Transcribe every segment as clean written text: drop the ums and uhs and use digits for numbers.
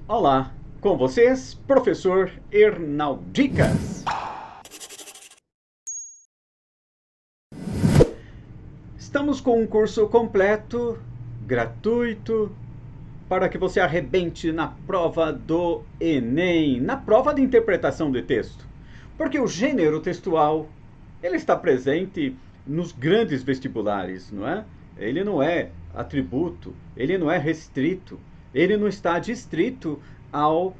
Olá, com vocês, professor Hernaldicas. Estamos com um curso completo, gratuito, para que você arrebente na prova do Enem, na prova de interpretação de texto. Porque o gênero textual, ele está presente nos grandes vestibulares, não é? Ele não é atributo, ele não é restrito, ele não está adstrito ao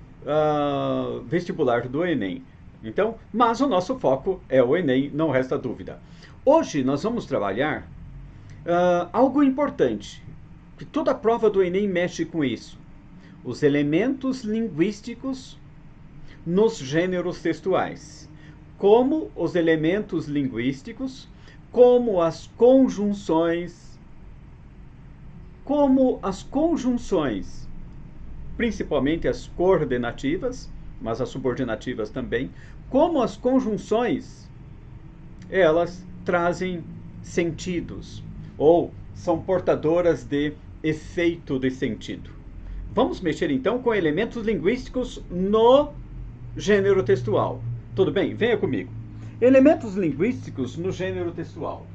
vestibular do Enem. Então, mas o nosso foco é o Enem, não resta dúvida. Hoje nós vamos trabalhar algo importante, que toda prova do Enem mexe com isso: os elementos linguísticos nos gêneros textuais. Como os elementos linguísticos, como as conjunções, principalmente as coordenativas, mas as subordinativas também, como as conjunções, elas trazem sentidos ou são portadoras de efeito de sentido. Vamos mexer então com elementos linguísticos no gênero textual. Tudo bem? Venha comigo. Elementos linguísticos no gênero textual.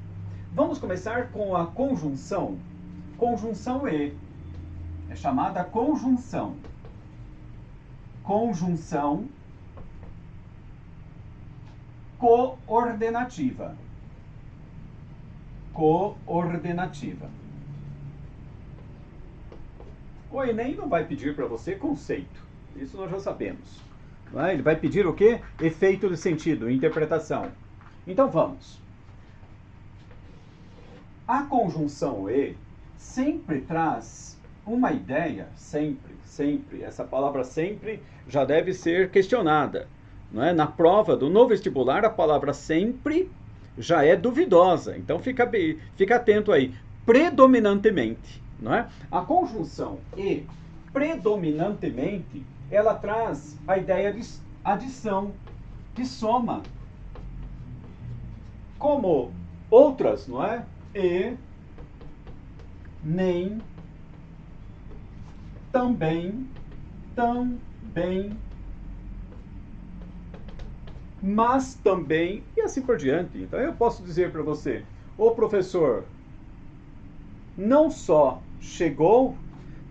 Vamos começar com a conjunção. Conjunção E. É chamada conjunção. Conjunção coordenativa. Coordenativa. O Enem não vai pedir para você conceito. Isso nós já sabemos. Ele vai pedir o quê? Efeito de sentido, interpretação. Então vamos. A conjunção E sempre traz uma ideia, sempre. Essa palavra sempre já deve ser questionada. Não é? Na prova no vestibular, a palavra sempre já é duvidosa. Então fica atento aí. Predominantemente. Não é? A conjunção E, predominantemente, ela traz a ideia de adição, de soma. Como outras, não é? E, nem, também, mas também, e assim por diante. Então eu posso dizer para você: o professor não só chegou,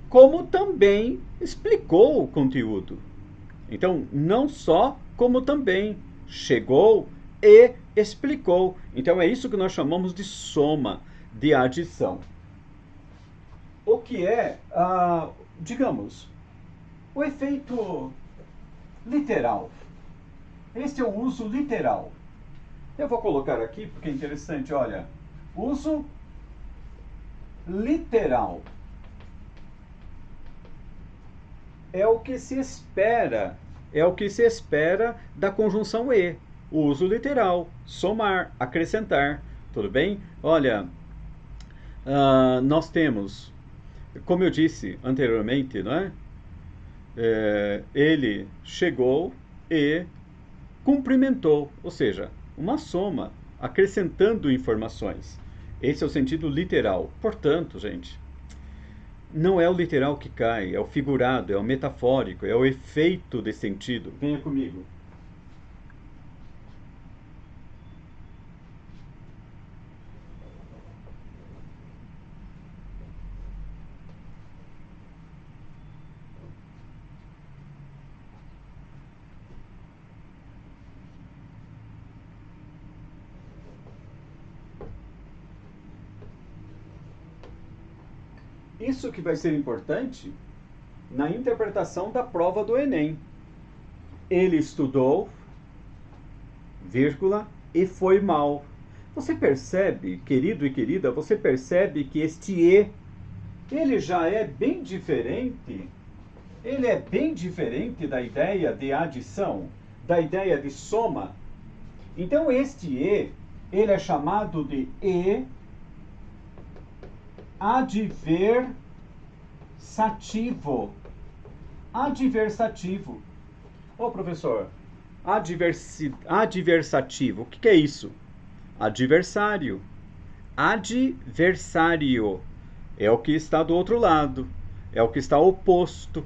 como também explicou o conteúdo. Então, não só, como também chegou e explicou. Então, é isso que nós chamamos de soma, de adição. O que é, digamos, o efeito literal. Este é o uso literal. Eu vou colocar aqui porque é interessante, olha. Uso literal. É o que se espera da conjunção E. O uso literal, somar, acrescentar. Tudo bem? Olha, nós temos, como eu disse anteriormente, não é? Ele chegou e cumprimentou, ou seja, uma soma, acrescentando informações. Esse é o sentido literal. Portanto, gente, não é o literal que cai, é o figurado, é o metafórico, é o efeito de sentido. Venha comigo. Isso que vai ser importante na interpretação da prova do Enem. Ele estudou, vírgula, e foi mal. Você percebe, querido e querida, você percebe que este E, ele já é bem diferente. Ele é bem diferente da ideia de adição, da ideia de soma. Então este E, ele é chamado de E adversativo. Adversativo. Ô professor, adversativo, o que é isso? Adversário. Adversário é o que está do outro lado, é o que está oposto.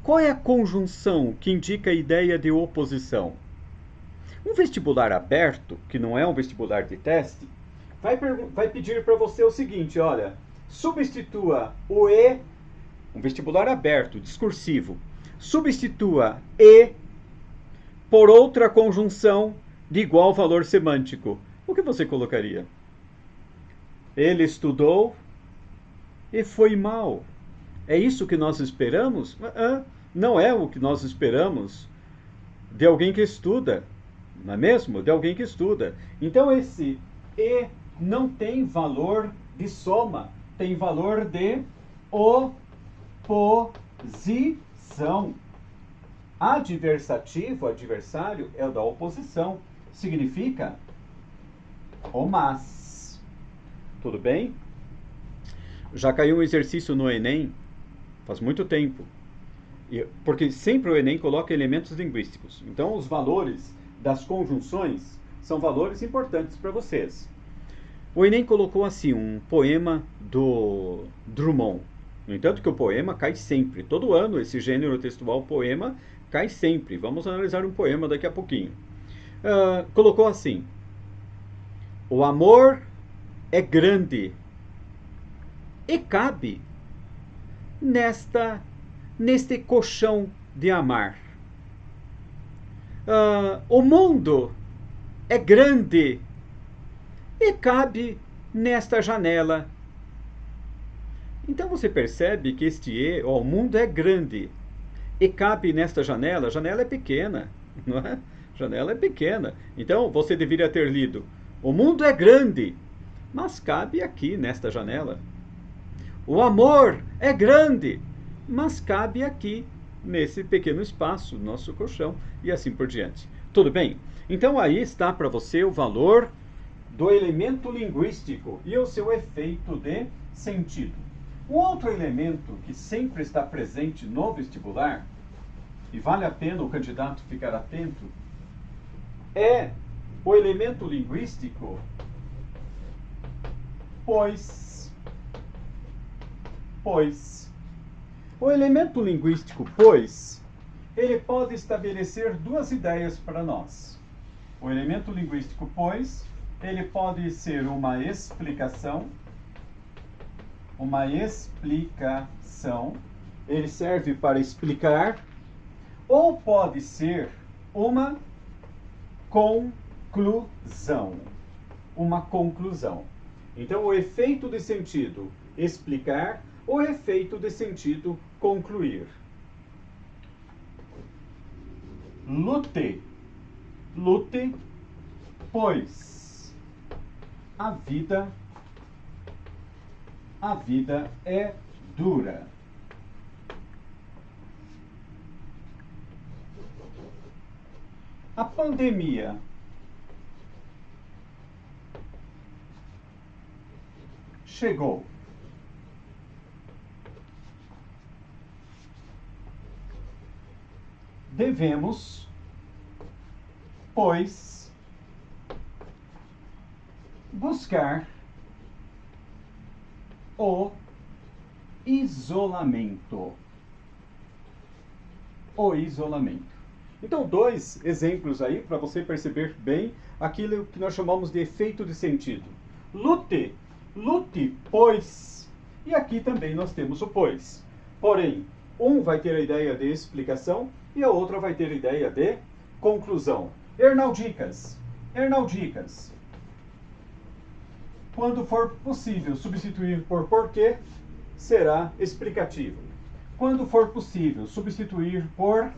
Qual é a conjunção que indica a ideia de oposição? Um vestibular aberto, que não é um vestibular de teste, vai pedir para você o seguinte, olha, substitua o E, um vestibular aberto, discursivo, substitua E por outra conjunção de igual valor semântico. O que você colocaria? Ele estudou e foi mal. É isso que nós esperamos? Não é o que nós esperamos de alguém que estuda, não é mesmo? De alguém que estuda. Então esse E não tem valor de soma, tem valor de oposição. Adversativo, adversário, é o da oposição. Significa o mas. Tudo bem? Já caiu um exercício no Enem, faz muito tempo. Porque sempre o Enem coloca elementos linguísticos. Então, os valores das conjunções são valores importantes para vocês. O Enem colocou assim, um poema do Drummond. No entanto que o poema cai sempre. Todo ano esse gênero textual poema cai sempre. Vamos analisar um poema daqui a pouquinho. Colocou assim: o amor é grande e cabe neste colchão de amar. O mundo é grande e cabe nesta janela. Então você percebe que o mundo é grande e cabe nesta janela. A janela é pequena, não é? A janela é pequena. Então você deveria ter lido: o mundo é grande, mas cabe aqui nesta janela. O amor é grande, mas cabe aqui nesse pequeno espaço, nosso colchão, e assim por diante. Tudo bem? Então aí está para você o valor do elemento linguístico e o seu efeito de sentido. Um outro elemento que sempre está presente no vestibular, e vale a pena o candidato ficar atento, é o elemento linguístico pois. O elemento linguístico pois, ele pode estabelecer duas ideias para nós. O elemento linguístico pois, ele pode ser uma explicação, ele serve para explicar, ou pode ser uma conclusão. Então, o efeito de sentido explicar, o efeito de sentido concluir. Lute, pois a vida é dura. A pandemia chegou. Devemos, pois, buscar o isolamento. Então, dois exemplos aí para você perceber bem aquilo que nós chamamos de efeito de sentido. Lute, pois. E aqui também nós temos o pois. Porém, um vai ter a ideia de explicação e a outra vai ter a ideia de conclusão. Hernaldicas. Quando for possível substituir por porquê, será explicativo. Quando for possível substituir por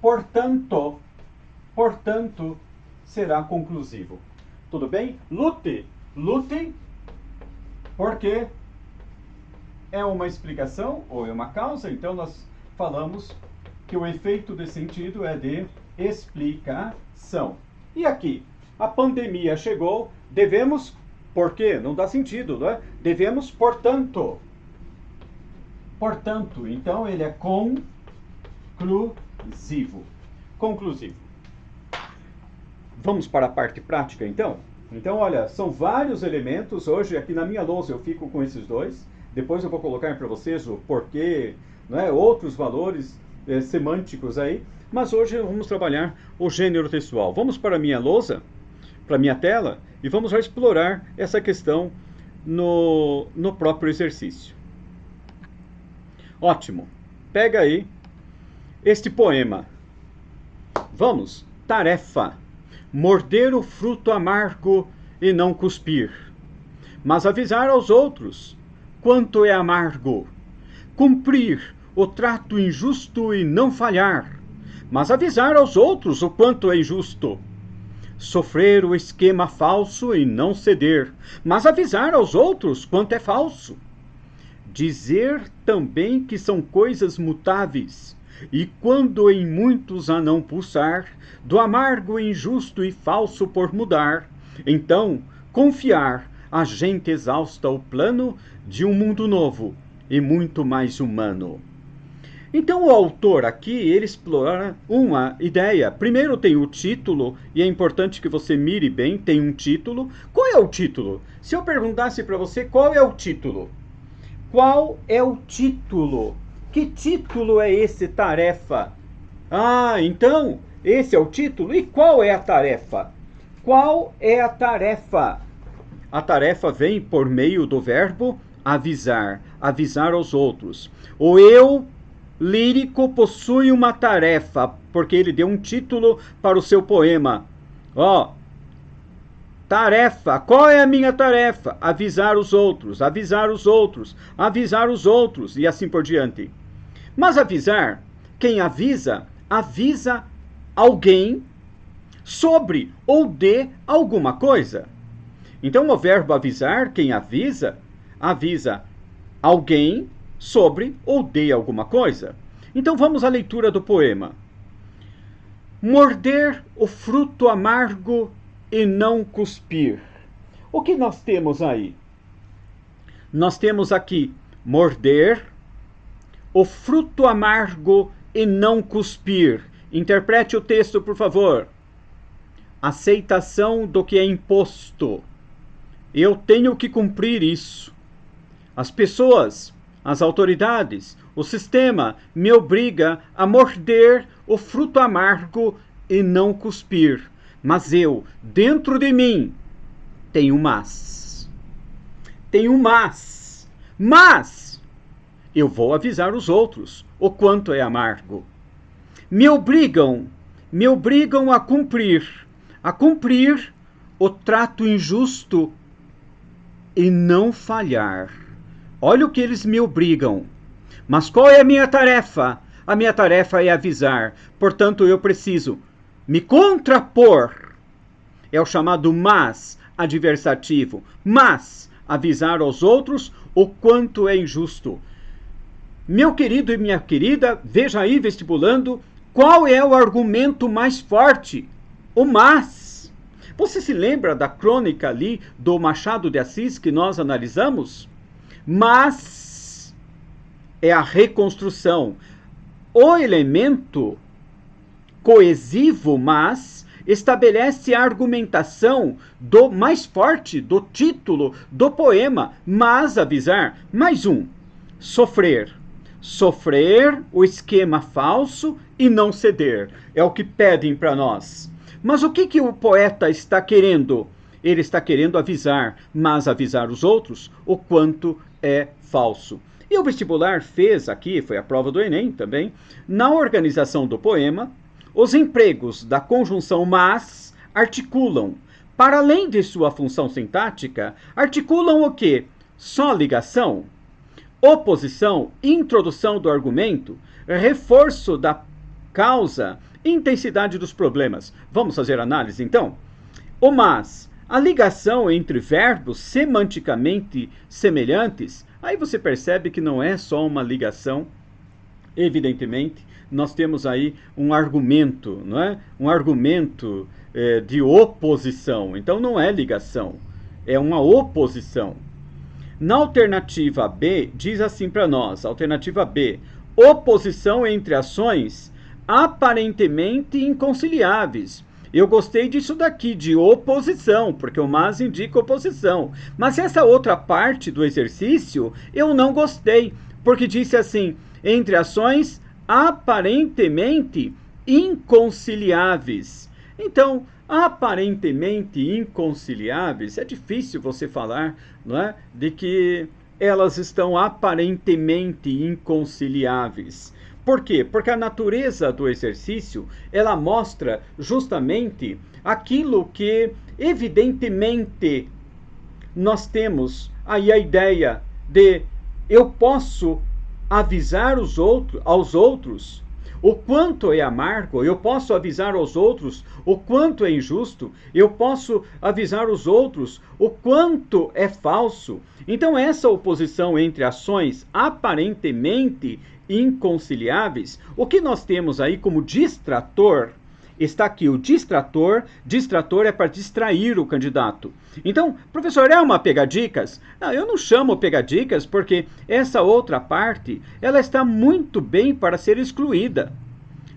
portanto, será conclusivo. Tudo bem? Lute, porque é uma explicação ou é uma causa, então nós falamos que o efeito de sentido é de explicação. E aqui, a pandemia chegou, devemos, por quê? Não dá sentido, não é? Devemos, portanto, então ele é conclusivo. Vamos para a parte prática, então? Então, olha, são vários elementos. Hoje, aqui na minha lousa, eu fico com esses dois. Depois eu vou colocar para vocês o porquê, né, outros valores semânticos aí, mas hoje vamos trabalhar o gênero textual. Vamos para a minha lousa, para a minha tela, e vamos já explorar essa questão no próprio exercício. Ótimo. Pega aí este poema. Vamos. Tarefa: morder o fruto amargo e não cuspir, mas avisar aos outros quanto é amargo. Cumprir o trato injusto e não falhar, mas avisar aos outros o quanto é injusto. Sofrer o esquema falso e não ceder, mas avisar aos outros quanto é falso. Dizer também que são coisas mutáveis, e quando em muitos a não pulsar, do amargo, injusto e falso por mudar, então confiar a gente exausta o plano de um mundo novo e muito mais humano. Então o autor aqui, ele explora uma ideia. Primeiro tem o título, e é importante que você mire bem, tem um título. Qual é o título? Se eu perguntasse para você, qual é o título? Qual é o título? Que título é esse, tarefa? Ah, então, esse é o título. E qual é a tarefa? Qual é a tarefa? A tarefa vem por meio do verbo avisar, avisar aos outros. O eu lírico possui uma tarefa, porque ele deu um título para o seu poema. Tarefa. Qual é a minha tarefa? Avisar os outros, avisar os outros, avisar os outros, e assim por diante. Mas avisar, quem avisa, avisa alguém sobre ou de alguma coisa. Então o verbo avisar, quem avisa, avisa alguém sobre ou de alguma coisa. Então vamos à leitura do poema. Morder o fruto amargo e não cuspir. O que nós temos aí? Nós temos aqui morder o fruto amargo e não cuspir. Interprete o texto, por favor. Aceitação do que é imposto. Eu tenho que cumprir isso. As pessoas, as autoridades, o sistema me obriga a morder o fruto amargo e não cuspir. Mas eu, dentro de mim, tenho mas. Tenho mas. Mas eu vou avisar os outros o quanto é amargo. Me obrigam a cumprir o trato injusto e não falhar. Olha o que eles me obrigam. Mas qual é a minha tarefa? A minha tarefa é avisar. Portanto, eu preciso me contrapor. É o chamado mas adversativo. Mas avisar aos outros o quanto é injusto. Meu querido e minha querida, veja aí, vestibulando, qual é o argumento mais forte? O mas. Você se lembra da crônica ali do Machado de Assis que nós analisamos? Mas é a reconstrução. O elemento coesivo mas estabelece a argumentação do mais forte, do título do poema, mas avisar. Mais um. Sofrer. Sofrer o esquema falso e não ceder. É o que pedem para nós. Mas o que o poeta está querendo? Ele está querendo avisar, mas avisar os outros o quanto é falso. E o vestibular fez aqui, foi a prova do Enem também, na organização do poema, os empregos da conjunção mas articulam, para além de sua função sintática, articulam o quê? Só ligação, oposição, introdução do argumento, reforço da causa, intensidade dos problemas. Vamos fazer análise então? O mas, a ligação entre verbos semanticamente semelhantes, aí você percebe que não é só uma ligação, evidentemente, nós temos aí um argumento, não é? Um argumento de oposição. Então não é ligação, é uma oposição. Na alternativa B, diz assim para nós, alternativa B, oposição entre ações aparentemente inconciliáveis. Eu gostei disso daqui, de oposição, porque o mas indica oposição. Mas essa outra parte do exercício, eu não gostei, porque disse assim, entre ações aparentemente inconciliáveis. Então, aparentemente inconciliáveis, é difícil você falar, não é, de que elas estão aparentemente inconciliáveis. Por quê? Porque a natureza do exercício, ela mostra justamente aquilo que, evidentemente, nós temos aí a ideia de eu posso avisar aos outros o quanto é amargo, eu posso avisar aos outros o quanto é injusto, eu posso avisar os outros o quanto é falso. Então, essa oposição entre ações aparentemente inconciliáveis, o que nós temos aí como distrator, está aqui o distrator é para distrair o candidato. Então, professor, é uma pegadicas? Não, eu não chamo pegadicas porque essa outra parte, ela está muito bem para ser excluída.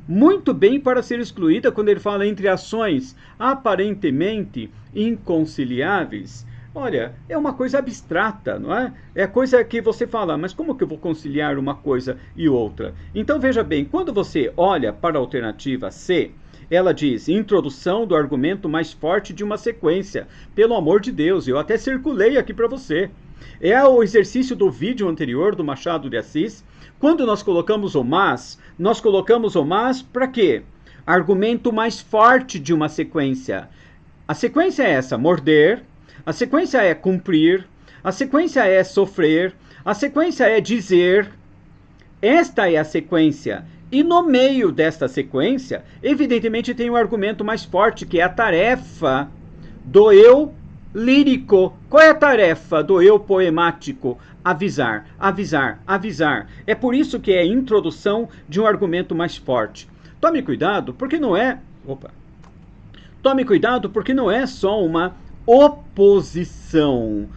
Muito bem para ser excluída quando ele fala entre ações aparentemente inconciliáveis. Olha, é uma coisa abstrata, não é? É coisa que você fala, mas como que eu vou conciliar uma coisa e outra? Então, veja bem, quando você olha para a alternativa C, ela diz, introdução do argumento mais forte de uma sequência. Pelo amor de Deus, eu até circulei aqui para você. É o exercício do vídeo anterior do Machado de Assis. Quando nós colocamos o mas para quê? Argumento mais forte de uma sequência. A sequência é essa, morder. A sequência é cumprir. A sequência é sofrer. A sequência é dizer. Esta é a sequência. E no meio desta sequência, evidentemente tem um argumento mais forte, que é a tarefa do eu lírico. Qual é a tarefa do eu poemático? Avisar, avisar, avisar. É por isso que é a introdução de um argumento mais forte. Tome cuidado, porque não é... Tome cuidado, porque não é só uma oposição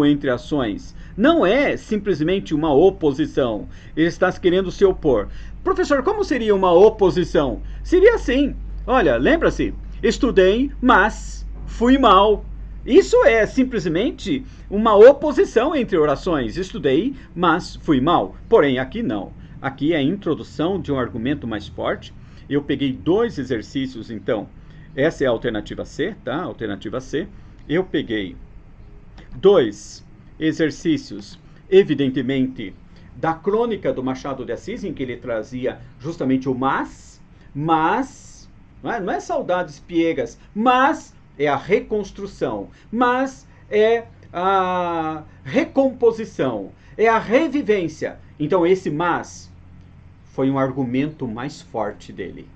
entre ações. Não é simplesmente uma oposição. Ele está querendo se opor. Professor, como seria uma oposição? Seria assim. Olha, lembra-se? Estudei, mas fui mal. Isso é simplesmente uma oposição entre orações. Estudei, mas fui mal. Porém, aqui não. Aqui é a introdução de um argumento mais forte. Eu peguei 2 exercícios, então. Essa é a alternativa C, tá? Alternativa C. Eu peguei 2 exercícios, evidentemente, da crônica do Machado de Assis, em que ele trazia justamente o mas, não é saudades piegas, mas é a reconstrução, mas é a recomposição, é a revivência. Então esse mas foi um argumento mais forte dele.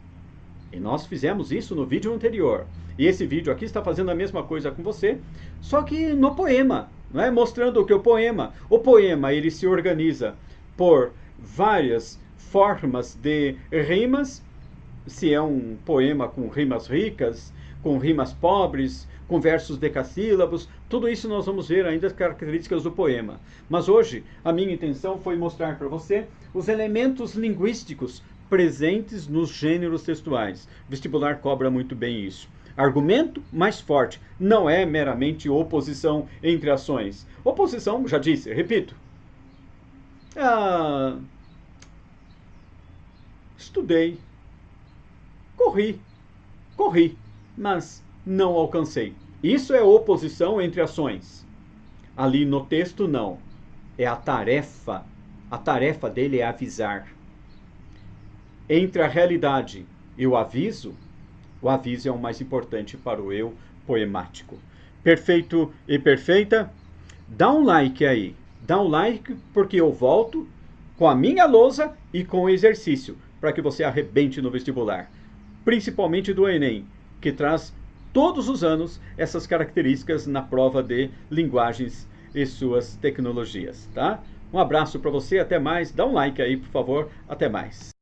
E nós fizemos isso no vídeo anterior. E esse vídeo aqui está fazendo a mesma coisa com você, só que no poema, não é? Mostrando que o poema ele se organiza por várias formas de rimas, se é um poema com rimas ricas, com rimas pobres, com versos decassílabos, tudo isso nós vamos ver ainda as características do poema. Mas hoje a minha intenção foi mostrar para você os elementos linguísticos presentes nos gêneros textuais. O vestibular cobra muito bem isso. Argumento mais forte, não é meramente oposição entre ações. Oposição, já disse, repito. Estudei, corri, mas não alcancei. Isso é oposição entre ações. Ali no texto, não. É a tarefa. A tarefa dele é avisar. Entre a realidade e o aviso é o mais importante para o eu poemático. Perfeito e perfeita? Dá um like aí. Dá um like porque eu volto com a minha lousa e com o exercício para que você arrebente no vestibular. Principalmente do Enem, que traz todos os anos essas características na prova de linguagens e suas tecnologias, tá? Um abraço para você, até mais. Dá um like aí, por favor. Até mais.